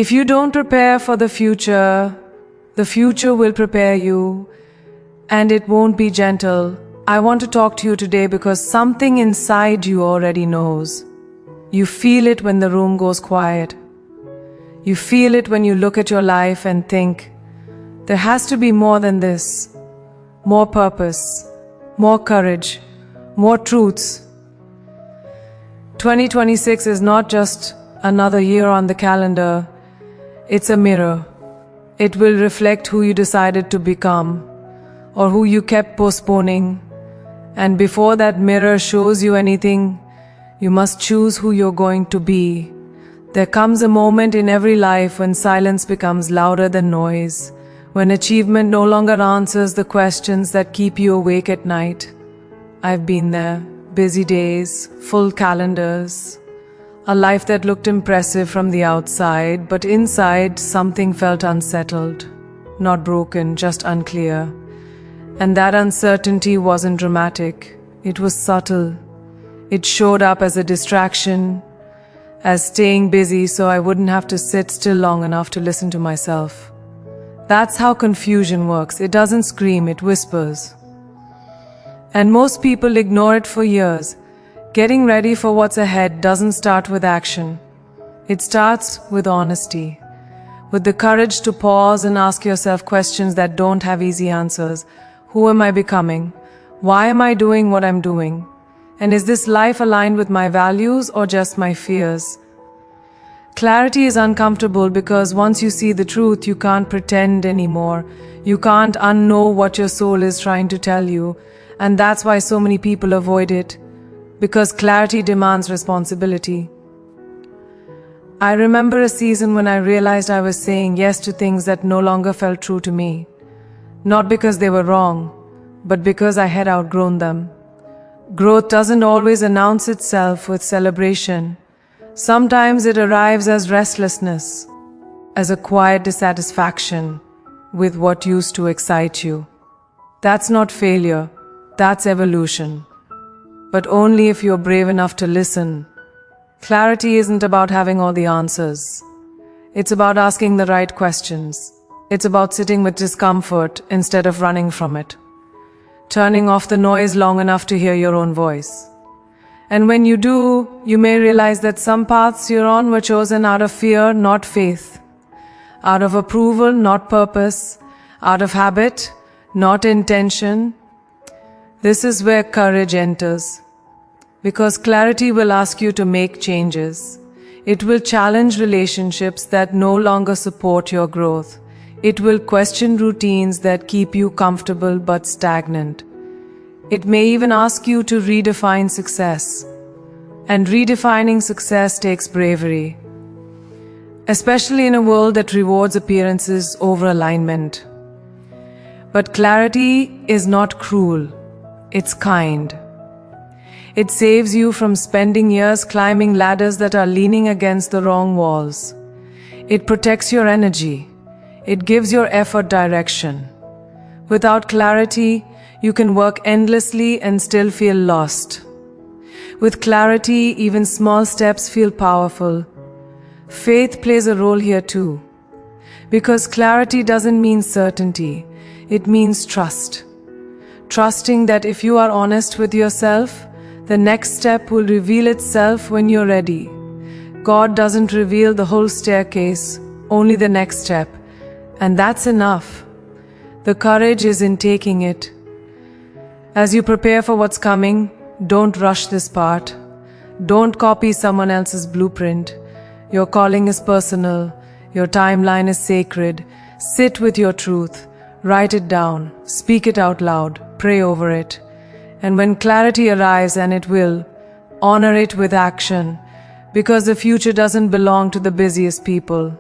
If you don't prepare for the future will prepare you, and it won't be gentle. I want to talk to you today because something inside you already knows. You feel it when the room goes quiet. You feel it when you look at your life and think, there has to be more than this. More purpose, more courage, more truths. 2026 is not just another year on the calendar. It's a mirror. It will reflect who you decided to become or who you kept postponing. And before that mirror shows you anything, you must choose who you're going to be. There comes a moment in every life when silence becomes louder than noise, when achievement no longer answers the questions that keep you awake at night. I've been there. Busy days, full calendars, a life that looked impressive from the outside, but inside something felt unsettled, not broken, just unclear. And that uncertainty wasn't dramatic, it was subtle. It showed up as a distraction, as staying busy so I wouldn't have to sit still long enough to listen to myself. That's how confusion works. It doesn't scream, it whispers. And most people ignore it for years. Getting ready for what's ahead doesn't start with action. It starts with honesty, with the courage to pause and ask yourself questions that don't have easy answers. Who am I becoming? Why am I doing what I'm doing? And is this life aligned with my values or just my fears? Clarity is uncomfortable because once you see the truth, you can't pretend anymore. You can't unknow what your soul is trying to tell you. And that's why so many people avoid it. Because clarity demands responsibility. I remember a season when I realized I was saying yes to things that no longer felt true to me. Not because they were wrong, but because I had outgrown them. Growth doesn't always announce itself with celebration. Sometimes it arrives as restlessness, as a quiet dissatisfaction with what used to excite you. That's not failure, that's evolution. But only if you're brave enough to listen. Clarity isn't about having all the answers. It's about asking the right questions. It's about sitting with discomfort instead of running from it. Turning off the noise long enough to hear your own voice. And when you do, you may realize that some paths you're on were chosen out of fear, not faith. Out of approval, not purpose. Out of habit, not intention. This is where courage enters. Because clarity will ask you to make changes. It will challenge relationships that no longer support your growth. It will question routines that keep you comfortable but stagnant. It may even ask you to redefine success. And redefining success takes bravery. Especially in a world that rewards appearances over alignment. But clarity is not cruel. It's kind. It saves you from spending years climbing ladders that are leaning against the wrong walls. It protects your energy. It gives your effort direction. Without clarity, you can work endlessly and still feel lost. With clarity, even small steps feel powerful. Faith plays a role here too. Because clarity doesn't mean certainty. It means trust. Trusting that if you are honest with yourself, the next step will reveal itself when you're ready. God doesn't reveal the whole staircase, only the next step. And that's enough. The courage is in taking it. As you prepare for what's coming, don't rush this part. Don't copy someone else's blueprint. Your calling is personal. Your timeline is sacred. Sit with your truth. Write it down. Speak it out loud. Pray over it. And when clarity arrives, and it will, honor it with action. Because the future doesn't belong to the busiest people.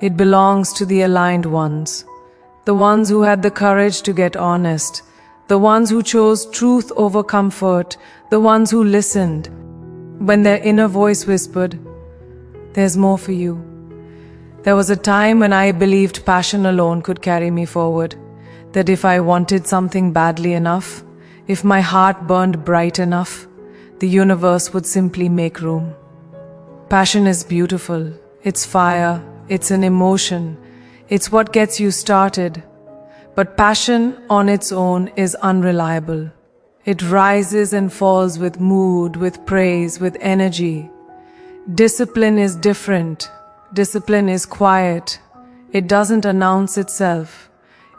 It belongs to the aligned ones. The ones who had the courage to get honest. The ones who chose truth over comfort. The ones who listened when their inner voice whispered, "There's more for you." There was a time when I believed passion alone could carry me forward. That if I wanted something badly enough, if my heart burned bright enough, the universe would simply make room. Passion is beautiful. It's fire, it's an emotion. It's what gets you started. But passion on its own is unreliable. It rises and falls with mood, with praise, with energy. Discipline is different. Discipline is quiet. It doesn't announce itself.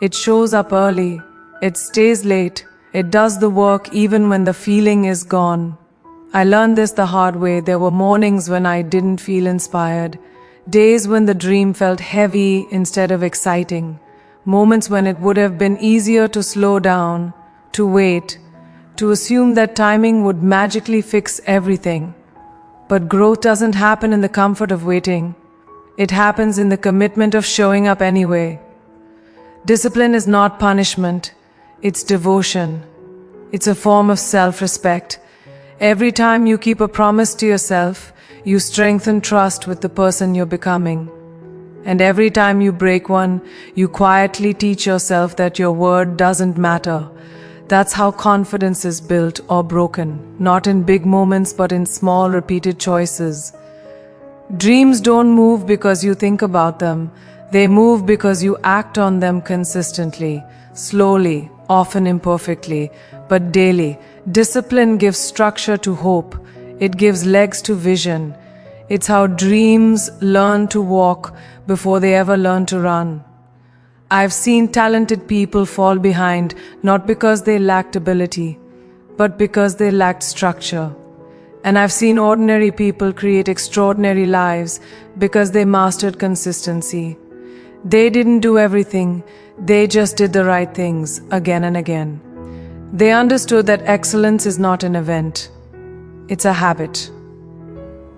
It shows up early. It stays late. It does the work even when the feeling is gone. I learned this the hard way. There were mornings when I didn't feel inspired. Days when the dream felt heavy instead of exciting. Moments when it would have been easier to slow down, to wait, to assume that timing would magically fix everything. But growth doesn't happen in the comfort of waiting. It happens in the commitment of showing up anyway. Discipline is not punishment. It's devotion. It's a form of self-respect. Every time you keep a promise to yourself, you strengthen trust with the person you're becoming. And every time you break one, you quietly teach yourself that your word doesn't matter. That's how confidence is built or broken, not in big moments but in small repeated choices. Dreams don't move because you think about them. They move because you act on them consistently, slowly, often imperfectly, but daily. Discipline gives structure to hope. It gives legs to vision. It's how dreams learn to walk before they ever learn to run. I've seen talented people fall behind, not because they lacked ability, but because they lacked structure. And I've seen ordinary people create extraordinary lives because they mastered consistency. They didn't do everything, they just did the right things again and again. They understood that excellence is not an event, it's a habit.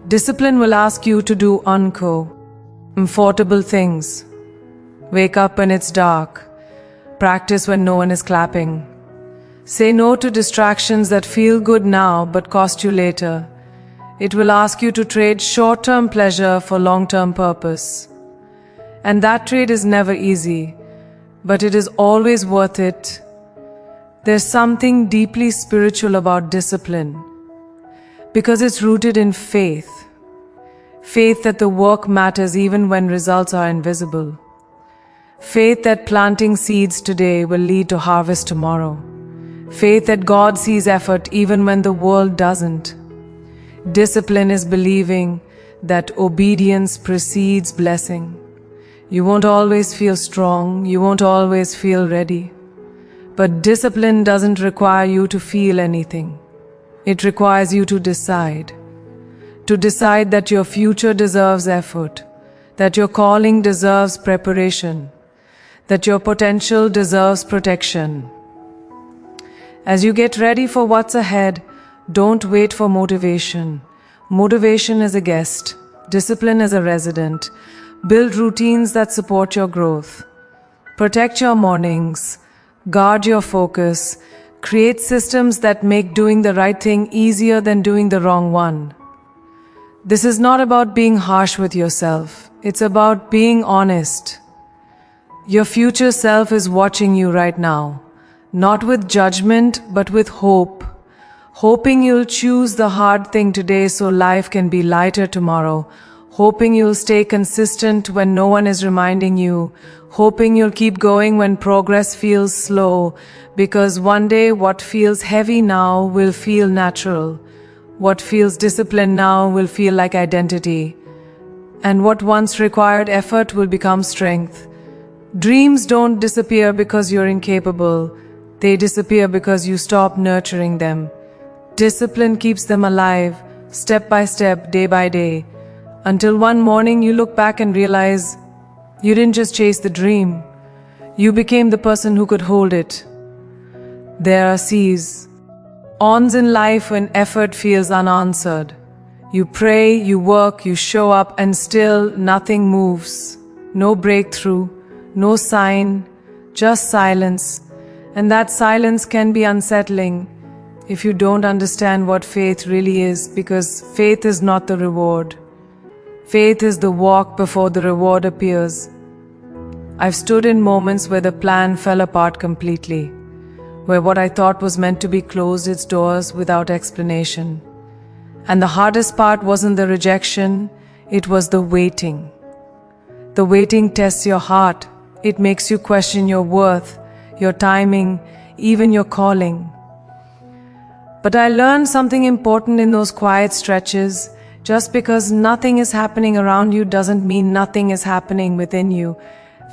Discipline will ask you to do uncomfortable things. Wake up when it's dark. Practice when no one is clapping. Say no to distractions that feel good now but cost you later. It will ask you to trade short-term pleasure for long-term purpose. And that trade is never easy, but it is always worth it. There's something deeply spiritual about discipline, because it's rooted in faith. Faith that the work matters even when results are invisible. Faith that planting seeds today will lead to harvest tomorrow. Faith that God sees effort even when the world doesn't. Discipline is believing that obedience precedes blessing. You won't always feel strong, you won't always feel ready. But discipline doesn't require you to feel anything. It requires you to decide. To decide that your future deserves effort, that your calling deserves preparation, that your potential deserves protection. As you get ready for what's ahead, don't wait for motivation. Motivation is a guest, discipline is a resident. Build routines that support your growth. Protect your mornings, guard your focus, create systems that make doing the right thing easier than doing the wrong one. This is not about being harsh with yourself, it's about being honest. Your future self is watching you right now, not with judgment but with hope. Hoping you'll choose the hard thing today so life can be lighter tomorrow. Hoping you'll stay consistent when no one is reminding you. Hoping you'll keep going when progress feels slow. Because one day what feels heavy now will feel natural. What feels disciplined now will feel like identity. And what once required effort will become strength. Dreams don't disappear because you're incapable. They disappear because you stop nurturing them. Discipline keeps them alive, step by step, day by day. Until one morning you look back and realize you didn't just chase the dream. You became the person who could hold it. There are seas, ons in life when effort feels unanswered. You pray, you work, you show up, and still nothing moves. No breakthrough, no sign, just silence. And that silence can be unsettling if you don't understand what faith really is, because faith is not the reward. Faith is the walk before the reward appears. I've stood in moments where the plan fell apart completely, where what I thought was meant to be closed its doors without explanation. And the hardest part wasn't the rejection, it was the waiting. The waiting tests your heart. It makes you question your worth, your timing, even your calling. But I learned something important in those quiet stretches. Just because nothing is happening around you doesn't mean nothing is happening within you.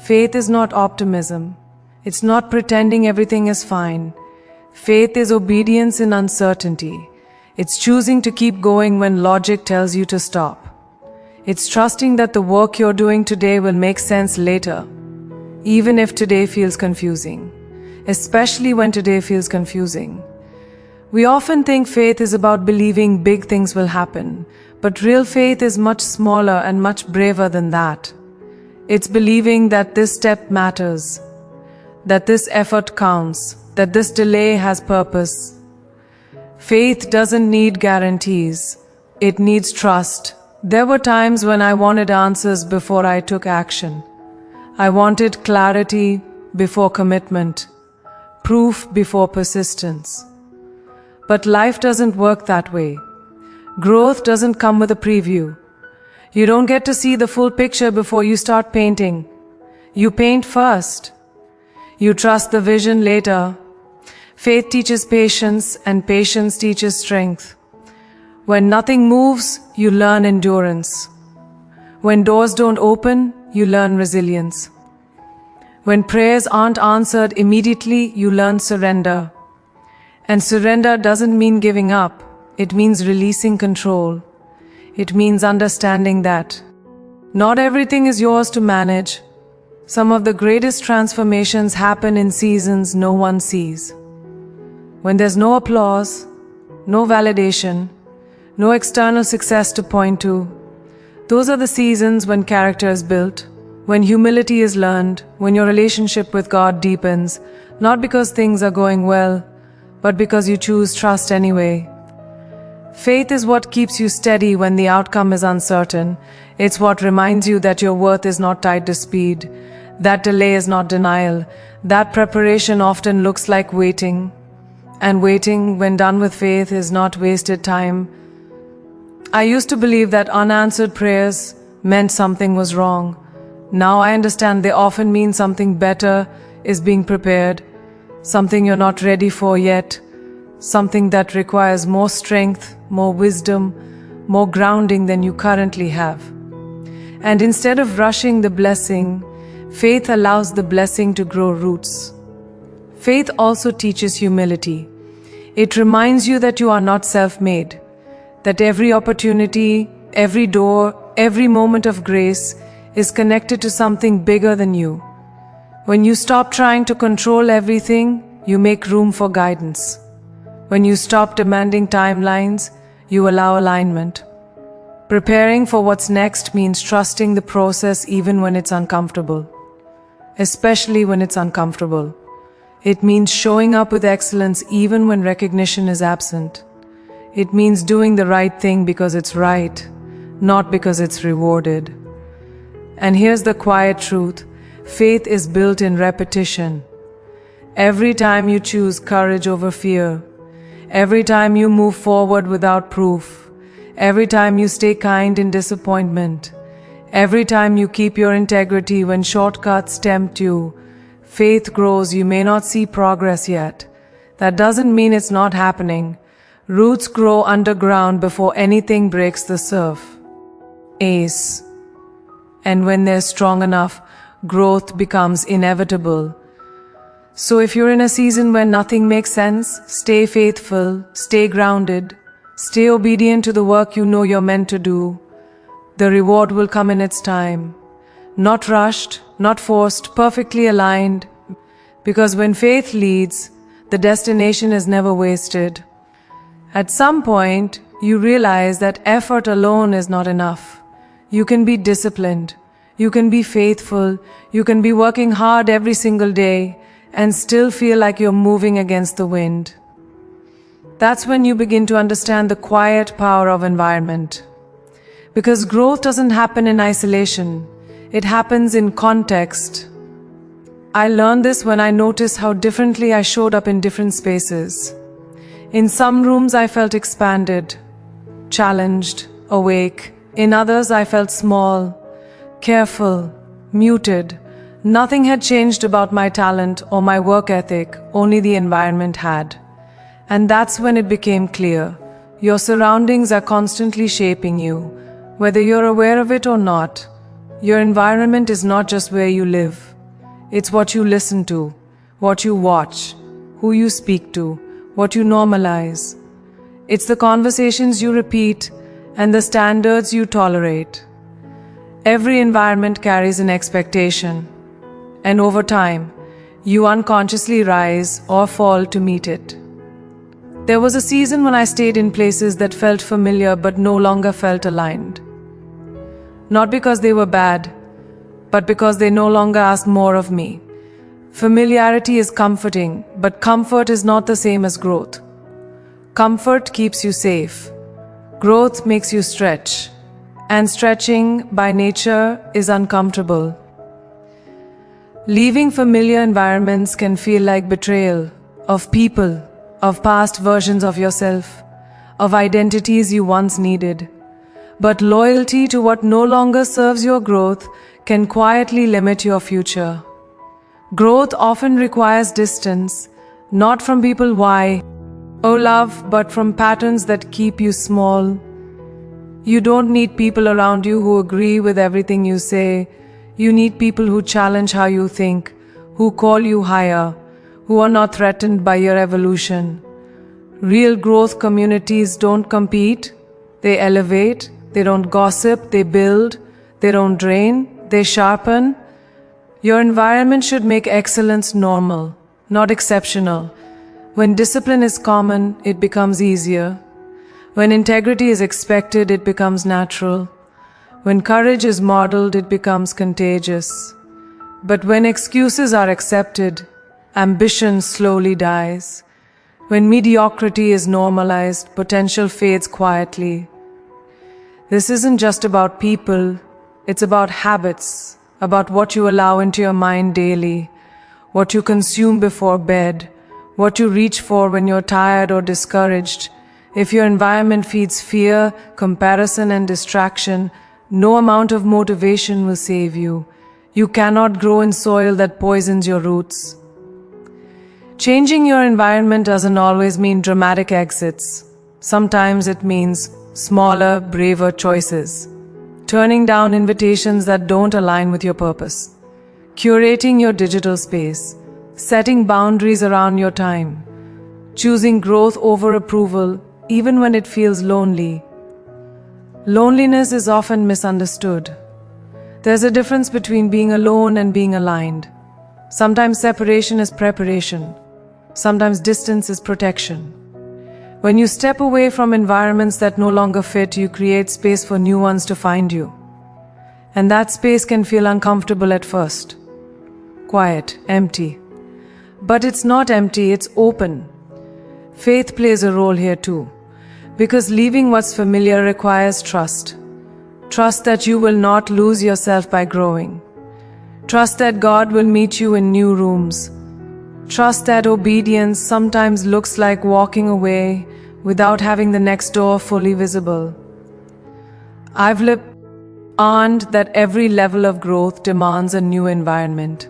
Faith is not optimism. It's not pretending everything is fine. Faith is obedience in uncertainty. It's choosing to keep going when logic tells you to stop. It's trusting that the work you're doing today will make sense later, even if today feels confusing, especially when today feels confusing. We often think faith is about believing big things will happen, but real faith is much smaller and much braver than that. It's believing that this step matters, that this effort counts, that this delay has purpose. Faith doesn't need guarantees. It needs trust. There were times when I wanted answers before I took action. I wanted clarity before commitment, proof before persistence. But life doesn't work that way. Growth doesn't come with a preview. You don't get to see the full picture before you start painting. You paint first. You trust the vision later. Faith teaches patience, and patience teaches strength. When nothing moves, you learn endurance. When doors don't open, you learn resilience. When prayers aren't answered immediately, you learn surrender. And surrender doesn't mean giving up. It means releasing control. It means understanding that not everything is yours to manage. Some of the greatest transformations happen in seasons no one sees. When there's no applause, no validation, no external success to point to, those are the seasons when character is built, when humility is learned, when your relationship with God deepens, not because things are going well, but because you choose trust anyway. Faith is what keeps you steady when the outcome is uncertain. It's what reminds you that your worth is not tied to speed, that delay is not denial, that preparation often looks like waiting. And waiting, when done with faith, is not wasted time. I used to believe that unanswered prayers meant something was wrong. Now I understand they often mean something better is being prepared, something you're not ready for yet, something that requires more strength, more wisdom, more grounding than you currently have. And instead of rushing the blessing, faith allows the blessing to grow roots. Faith also teaches humility. It reminds you that you are not self-made, that every opportunity, every door, every moment of grace is connected to something bigger than you. When you stop trying to control everything, you make room for guidance. When you stop demanding timelines, you allow alignment. Preparing for what's next means trusting the process even when it's uncomfortable, especially when it's uncomfortable. It means showing up with excellence even when recognition is absent. It means doing the right thing because it's right, not because it's rewarded. And here's the quiet truth. Faith is built in repetition. Every time you choose courage over fear, every time you move forward without proof, every time you stay kind in disappointment, every time you keep your integrity when shortcuts tempt you, faith grows. You may not see progress yet. That doesn't mean it's not happening. Roots grow underground before anything breaks the surf. Ace. And when they're strong enough, growth becomes inevitable. So if you're in a season where nothing makes sense, stay faithful, stay grounded, stay obedient to the work you know you're meant to do. The reward will come in its time. Not rushed, not forced, perfectly aligned. Because when faith leads, the destination is never wasted. At some point, you realize that effort alone is not enough. You can be disciplined, you can be faithful, you can be working hard every single day and still feel like you're moving against the wind. That's when you begin to understand the quiet power of environment. Because growth doesn't happen in isolation. It happens in context. I learned this when I noticed how differently I showed up in different spaces. In some rooms I felt expanded, challenged, awake. In others I felt small, careful, muted. Nothing had changed about my talent or my work ethic, only the environment had. And that's when it became clear. Your surroundings are constantly shaping you, whether you're aware of it or not. Your environment is not just where you live. It's what you listen to, what you watch, who you speak to, what you normalize. It's the conversations you repeat and the standards you tolerate. Every environment carries an expectation, and over time, you unconsciously rise or fall to meet it. There was a season when I stayed in places that felt familiar but no longer felt aligned. Not because they were bad, but because they no longer asked more of me. Familiarity is comforting, but comfort is not the same as growth. Comfort keeps you safe. Growth makes you stretch. And stretching, by nature, is uncomfortable. Leaving familiar environments can feel like betrayal of people, of past versions of yourself, of identities you once needed. But loyalty to what no longer serves your growth can quietly limit your future. Growth often requires distance, not from people why, oh love, but from patterns that keep you small. You don't need people around you who agree with everything you say. You need people who challenge how you think, who call you higher, who are not threatened by your evolution. Real growth communities don't compete, they elevate. They don't gossip, they build. They don't drain, they sharpen. Your environment should make excellence normal, not exceptional. When discipline is common, it becomes easier. When integrity is expected, it becomes natural. When courage is modeled, it becomes contagious. But when excuses are accepted, ambition slowly dies. When mediocrity is normalized, potential fades quietly. This isn't just about people, it's about habits, about what you allow into your mind daily, what you consume before bed, what you reach for when you're tired or discouraged. If your environment feeds fear, comparison, and distraction, no amount of motivation will save you. You cannot grow in soil that poisons your roots. Changing your environment doesn't always mean dramatic exits. Sometimes it means smaller, braver choices. Turning down invitations that don't align with your purpose. Curating your digital space. Setting boundaries around your time. Choosing growth over approval, even when it feels lonely. Loneliness is often misunderstood. There's a difference between being alone and being aligned. Sometimes separation is preparation. Sometimes distance is protection. When you step away from environments that no longer fit, you create space for new ones to find you. And that space can feel uncomfortable at first. Quiet, empty. But it's not empty, it's open. Faith plays a role here too. Because leaving what's familiar requires trust. Trust that you will not lose yourself by growing. Trust that God will meet you in new rooms. Trust that obedience sometimes looks like walking away without having the next door fully visible. I've learned that every level of growth demands a new environment.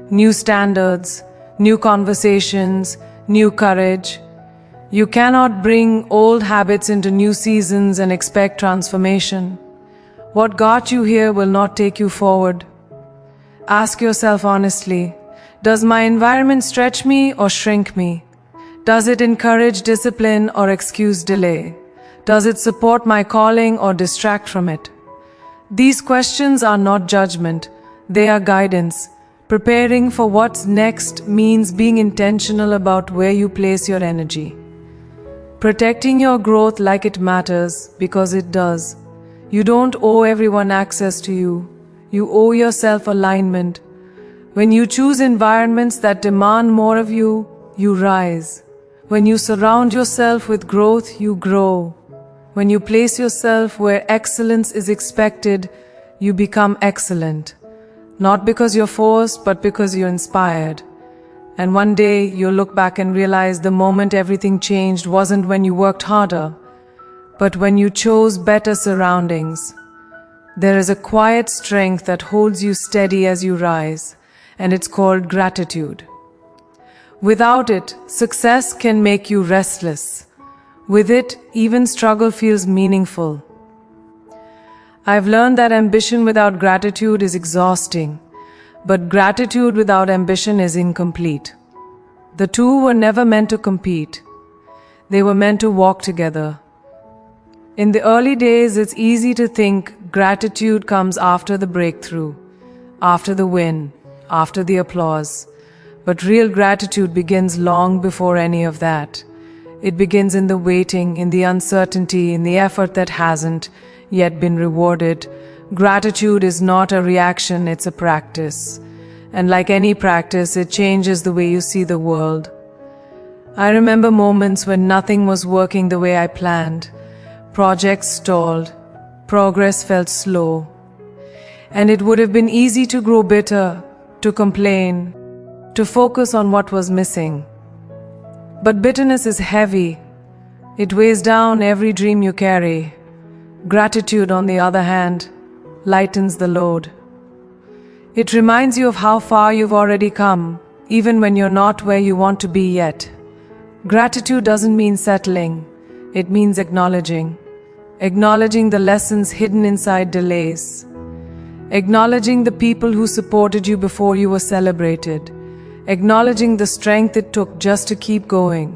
New standards, new conversations, new courage. You cannot bring old habits into new seasons and expect transformation. What got you here will not take you forward. Ask yourself honestly, does my environment stretch me or shrink me? Does it encourage discipline or excuse delay? Does it support my calling or distract from it? These questions are not judgment, they are guidance. Preparing for what's next means being intentional about where you place your energy. Protecting your growth like it matters, because it does. You don't owe everyone access to you. You owe yourself alignment. When you choose environments that demand more of you, you rise. When you surround yourself with growth, you grow. When you place yourself where excellence is expected, you become excellent. Not because you're forced, but because you're inspired. And one day you'll look back and realize the moment everything changed wasn't when you worked harder, but when you chose better surroundings. There is a quiet strength that holds you steady as you rise, and it's called gratitude. Without it, success can make you restless. With it, even struggle feels meaningful. I've learned that ambition without gratitude is exhausting, but gratitude without ambition is incomplete. The two were never meant to compete. They were meant to walk together. In the early days, it's easy to think gratitude comes after the breakthrough, after the win, after the applause. But real gratitude begins long before any of that. It begins in the waiting, in the uncertainty, in the effort that hasn't yet been rewarded. Gratitude is not a reaction, it's a practice. And like any practice, it changes the way you see the world. I remember moments when nothing was working the way I planned. Projects stalled, progress felt slow, and it would have been easy to grow bitter, to complain, to focus on what was missing. But bitterness is heavy. It weighs down every dream you carry. Gratitude, on the other hand, lightens the load. It reminds you of how far you've already come, even when you're not where you want to be yet. Gratitude doesn't mean settling, it means acknowledging. Acknowledging the lessons hidden inside delays. Acknowledging the people who supported you before you were celebrated. Acknowledging the strength it took just to keep going.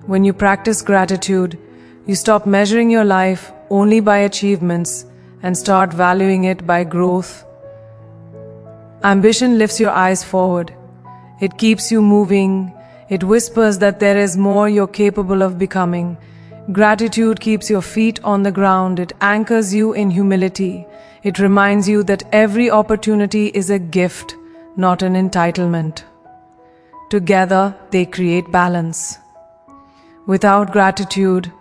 When you practice gratitude, you stop measuring your life only by achievements and start valuing it by growth. Ambition lifts your eyes forward. It keeps you moving. It whispers that there is more you're capable of becoming. Gratitude keeps your feet on the ground. It anchors you in humility. It reminds you that every opportunity is a gift, not an entitlement. Together, they create balance. Without gratitude,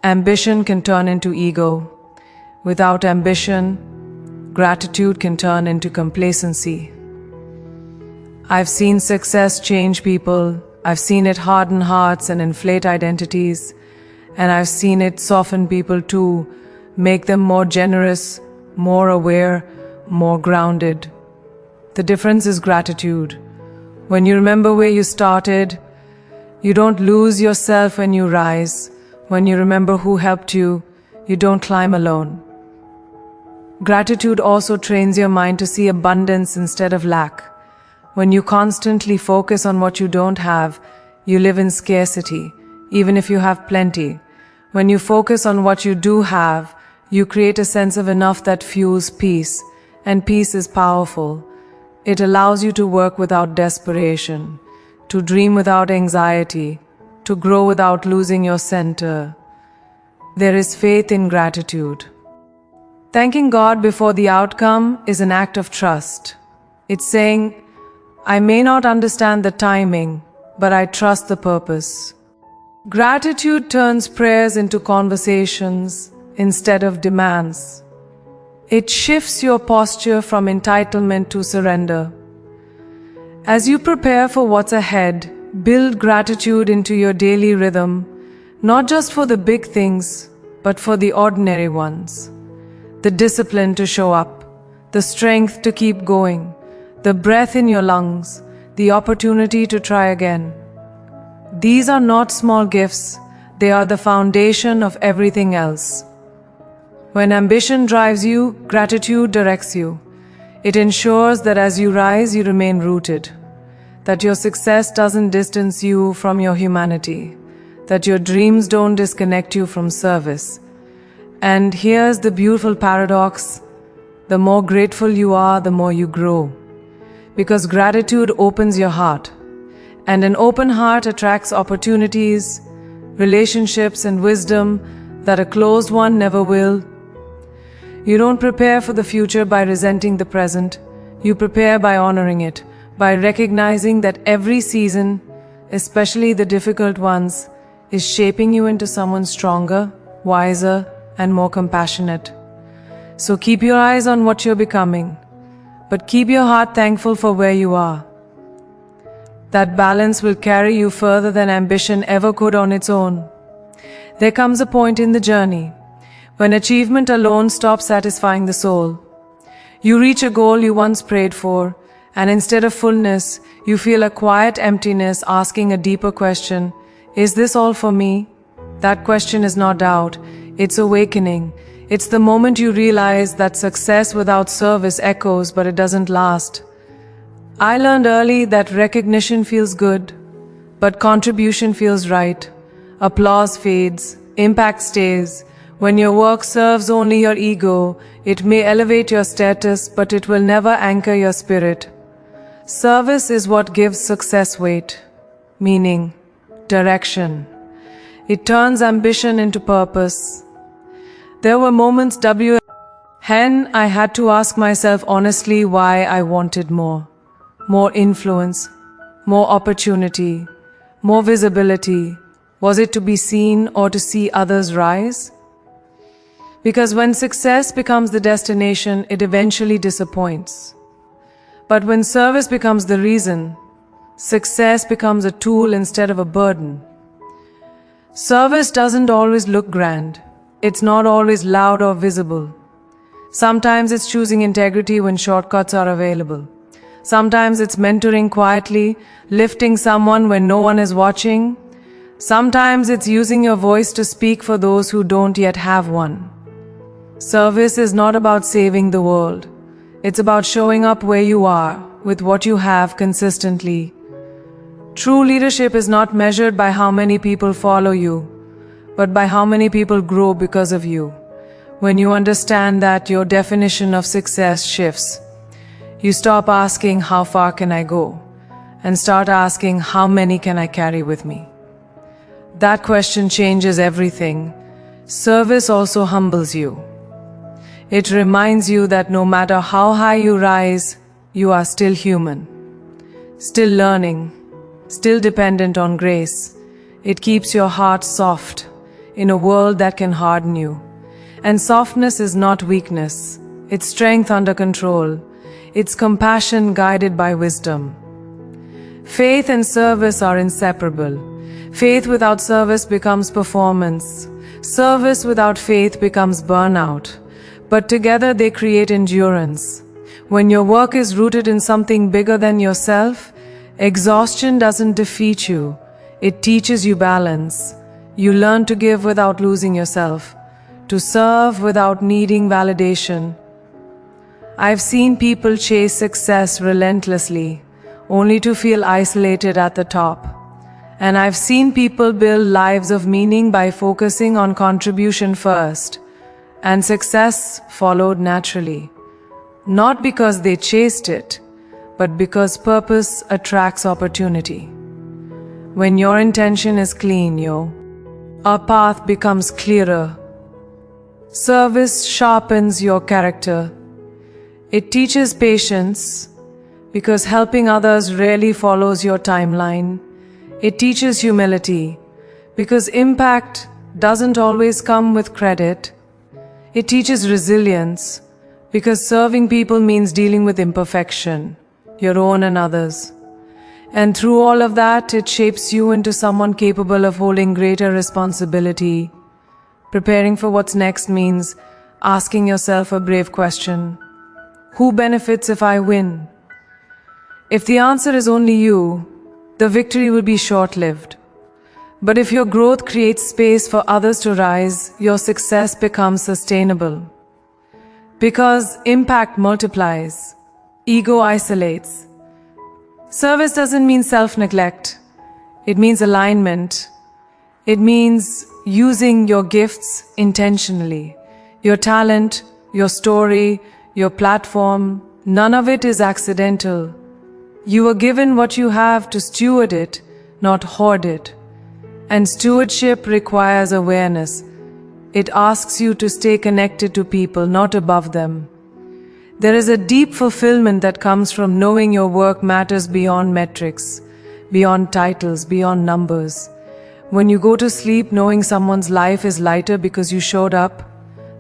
ambition can turn into ego. Without ambition, gratitude can turn into complacency. I've seen success change people. I've seen it harden hearts and inflate identities. And I've seen it soften people too, make them more generous, more aware, more grounded. The difference is gratitude. When you remember where you started, you don't lose yourself when you rise. When you remember who helped you, you don't climb alone. Gratitude also trains your mind to see abundance instead of lack. When you constantly focus on what you don't have, you live in scarcity, even if you have plenty. When you focus on what you do have, you create a sense of enough that fuels peace, and peace is powerful. It allows you to work without desperation, to dream without anxiety, to grow without losing your center. There is faith in gratitude. Thanking God before the outcome is an act of trust. It's saying, I may not understand the timing, but I trust the purpose. Gratitude turns prayers into conversations instead of demands. It shifts your posture from entitlement to surrender. As you prepare for what's ahead, build gratitude into your daily rhythm, not just for the big things, but for the ordinary ones. The discipline to show up, the strength to keep going, the breath in your lungs, the opportunity to try again. These are not small gifts, they are the foundation of everything else. When ambition drives you, gratitude directs you. It ensures that as you rise, you remain rooted, that your success doesn't distance you from your humanity, that your dreams don't disconnect you from service. And here's the beautiful paradox: the more grateful you are, the more you grow. Because gratitude opens your heart, and an open heart attracts opportunities, relationships, and wisdom that a closed one never will. You don't prepare for the future by resenting the present. You prepare by honoring it, by recognizing that every season, especially the difficult ones, is shaping you into someone stronger, wiser, and more compassionate. So keep your eyes on what you're becoming, but keep your heart thankful for where you are. That balance will carry you further than ambition ever could on its own. There comes a point in the journey when achievement alone stops satisfying the soul. You reach a goal you once prayed for, and instead of fullness, you feel a quiet emptiness asking a deeper question: is this all for me? That question is not doubt, it's awakening. It's the moment you realize that success without service echoes, but it doesn't last. I learned early that recognition feels good, but contribution feels right. Applause fades, impact stays. When your work serves only your ego, it may elevate your status, but it will never anchor your spirit. Service is what gives success weight, meaning, direction. It turns ambition into purpose. There were moments when I had to ask myself honestly why I wanted more. More influence, more opportunity, more visibility. Was it to be seen or to see others rise? Because when success becomes the destination, it eventually disappoints. But when service becomes the reason, success becomes a tool instead of a burden. Service doesn't always look grand. It's not always loud or visible. Sometimes it's choosing integrity when shortcuts are available. Sometimes it's mentoring quietly, lifting someone when no one is watching. Sometimes it's using your voice to speak for those who don't yet have one. Service is not about saving the world. It's about showing up where you are, with what you have consistently. True leadership is not measured by how many people follow you, but by how many people grow because of you. When you understand that, your definition of success shifts. You stop asking, how far can I go? And start asking, how many can I carry with me? That question changes everything. Service also humbles you. It reminds you that no matter how high you rise, you are still human, still learning, still dependent on grace. It keeps your heart soft in a world that can harden you. And softness is not weakness. It's strength under control. It's compassion guided by wisdom. Faith and service are inseparable. Faith without service becomes performance. Service without faith becomes burnout. But together they create endurance. When your work is rooted in something bigger than yourself, exhaustion doesn't defeat you. It teaches you balance. You learn to give without losing yourself, to serve without needing validation. I've seen people chase success relentlessly, only to feel isolated at the top. And I've seen people build lives of meaning by focusing on contribution first, and success followed naturally. Not because they chased it, but because purpose attracts opportunity. When your intention is clean, our path becomes clearer. Service sharpens your character. It teaches patience, because helping others rarely follows your timeline. It teaches humility, because impact doesn't always come with credit. It teaches resilience, because serving people means dealing with imperfection, your own and others. And through all of that, it shapes you into someone capable of holding greater responsibility. Preparing for what's next means asking yourself a brave question. Who benefits if I win? If the answer is only you, the victory will be short-lived. But if your growth creates space for others to rise, your success becomes sustainable. Because impact multiplies, ego isolates. Service doesn't mean self-neglect. It means alignment. It means using your gifts intentionally. Your talent, your story, your platform, none of it is accidental. You were given what you have to steward it, not hoard it. And stewardship requires awareness. It asks you to stay connected to people, not above them. There is a deep fulfillment that comes from knowing your work matters beyond metrics, beyond titles, beyond numbers. When you go to sleep knowing someone's life is lighter because you showed up,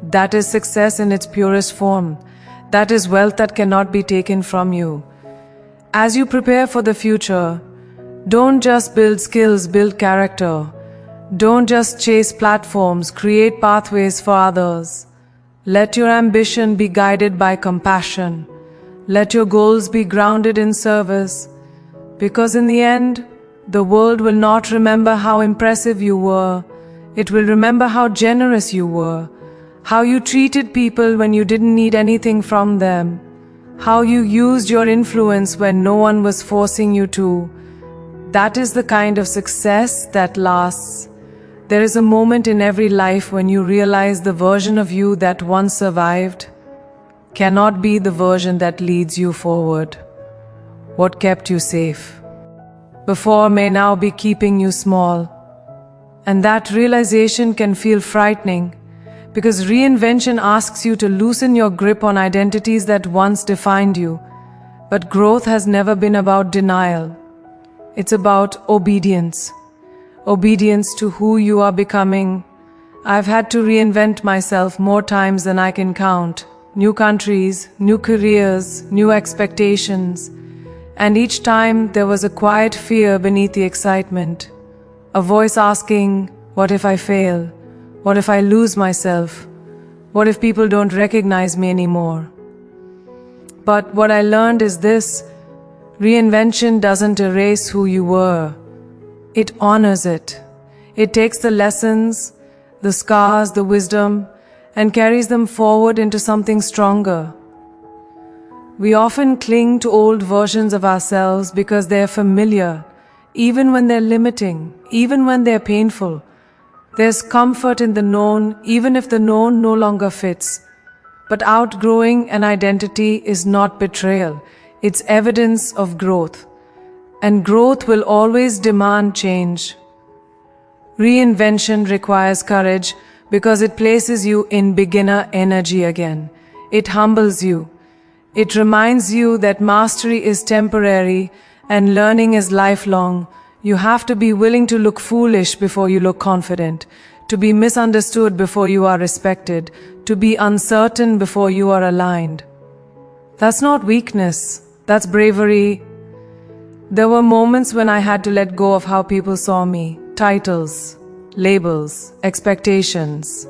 that is success in its purest form. That is wealth that cannot be taken from you. As you prepare for the future, don't just build skills, build character. Don't just chase platforms, create pathways for others. Let your ambition be guided by compassion. Let your goals be grounded in service. Because in the end, the world will not remember how impressive you were. It will remember how generous you were, how you treated people when you didn't need anything from them, how you used your influence when no one was forcing you to. That is the kind of success that lasts. There is a moment in every life when you realize the version of you that once survived cannot be the version that leads you forward. What kept you safe before may now be keeping you small. And that realization can feel frightening, because reinvention asks you to loosen your grip on identities that once defined you. But growth has never been about denial. It's about obedience. Obedience to who you are becoming. I've had to reinvent myself more times than I can count. New countries, new careers, new expectations. And each time there was a quiet fear beneath the excitement. A voice asking, what if I fail? What if I lose myself? What if people don't recognize me anymore? But what I learned is this: reinvention doesn't erase who you were. It honors it. It takes the lessons, the scars, the wisdom, and carries them forward into something stronger. We often cling to old versions of ourselves because they're familiar, even when they're limiting, even when they're painful. There's comfort in the known, even if the known no longer fits. But outgrowing an identity is not betrayal. It's evidence of growth. And growth will always demand change. Reinvention requires courage because it places you in beginner energy again. It humbles you. It reminds you that mastery is temporary and learning is lifelong. You have to be willing to look foolish before you look confident, to be misunderstood before you are respected, to be uncertain before you are aligned. That's not weakness, that's bravery. There were moments when I had to let go of how people saw me, titles, labels, expectations.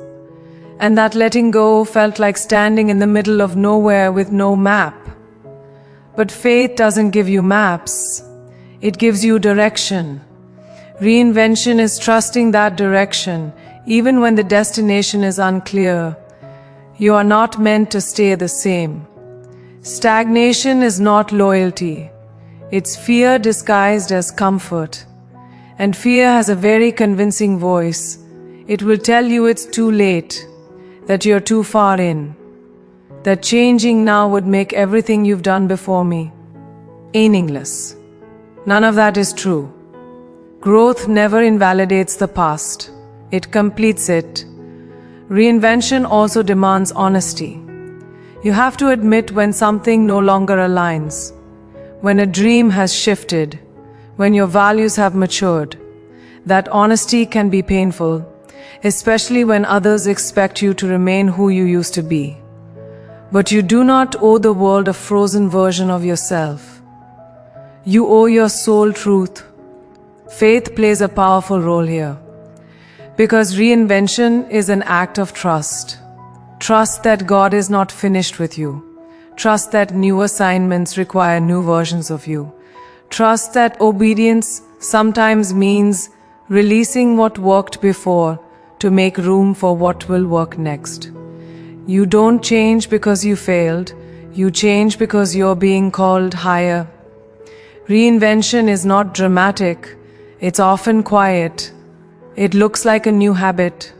And that letting go felt like standing in the middle of nowhere with no map. But faith doesn't give you maps. It gives you direction. Reinvention is trusting that direction, even when the destination is unclear. You are not meant to stay the same. Stagnation is not loyalty. It's fear disguised as comfort. And fear has a very convincing voice. It will tell you it's too late, that you're too far in, that changing now would make everything you've done before me meaningless. None of that is true. Growth never invalidates the past. It completes it. Reinvention also demands honesty. You have to admit when something no longer aligns, when a dream has shifted, when your values have matured. That honesty can be painful, especially when others expect you to remain who you used to be. But you do not owe the world a frozen version of yourself. You owe your soul truth. Faith plays a powerful role here, because reinvention is an act of trust. Trust that God is not finished with you. Trust that new assignments require new versions of you. Trust that obedience sometimes means releasing what worked before to make room for what will work next. You don't change because you failed. You change because you're being called higher. Reinvention is not dramatic. It's often quiet. It looks like a new habit,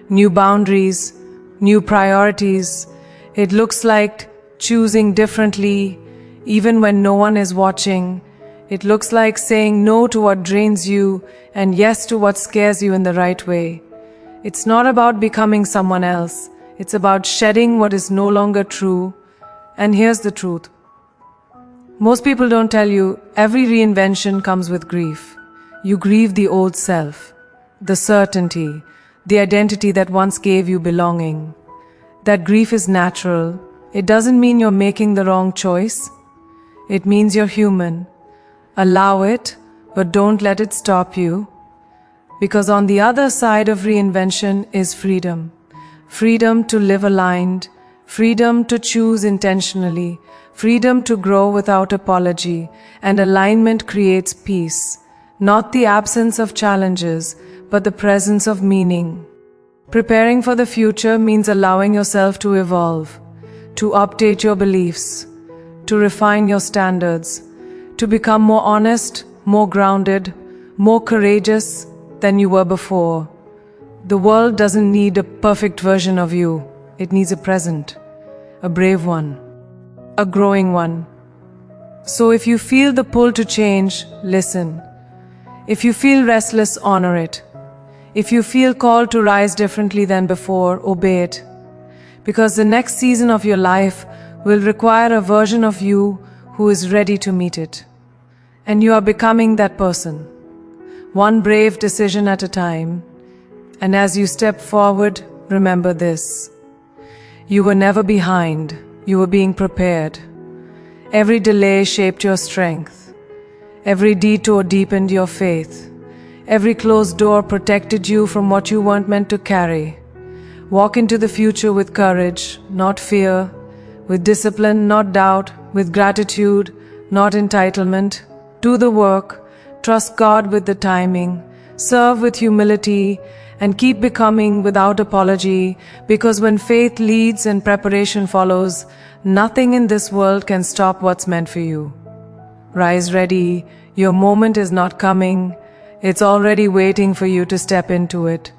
new boundaries, new priorities. It looks like choosing differently, even when no one is watching. It looks like saying no to what drains you and yes to what scares you in the right way. It's not about becoming someone else. It's about shedding what is no longer true. And here's the truth. Most people don't tell you every reinvention comes with grief. You grieve the old self, the certainty, the identity that once gave you belonging. That grief is natural. It doesn't mean you're making the wrong choice. It means you're human. Allow it, but don't let it stop you. Because on the other side of reinvention is freedom. Freedom to live aligned, freedom to choose intentionally, freedom to grow without apology, and alignment creates peace. Not the absence of challenges, but the presence of meaning. Preparing for the future means allowing yourself to evolve, to update your beliefs, to refine your standards, to become more honest, more grounded, more courageous than you were before. The world doesn't need a perfect version of you. It needs a present, a brave one, a growing one. So if you feel the pull to change, listen. If you feel restless, honor it. If you feel called to rise differently than before, obey it. Because the next season of your life will require a version of you who is ready to meet it. And you are becoming that person, one brave decision at a time. And as you step forward, remember this. You were never behind, you were being prepared. Every delay shaped your strength. Every detour deepened your faith. Every closed door protected you from what you weren't meant to carry. Walk into the future with courage, not fear, with discipline, not doubt, with gratitude, not entitlement. Do the work, trust God with the timing, serve with humility, and keep becoming without apology, because when faith leads and preparation follows, nothing in this world can stop what's meant for you. Rise ready, your moment is not coming, it's already waiting for you to step into it.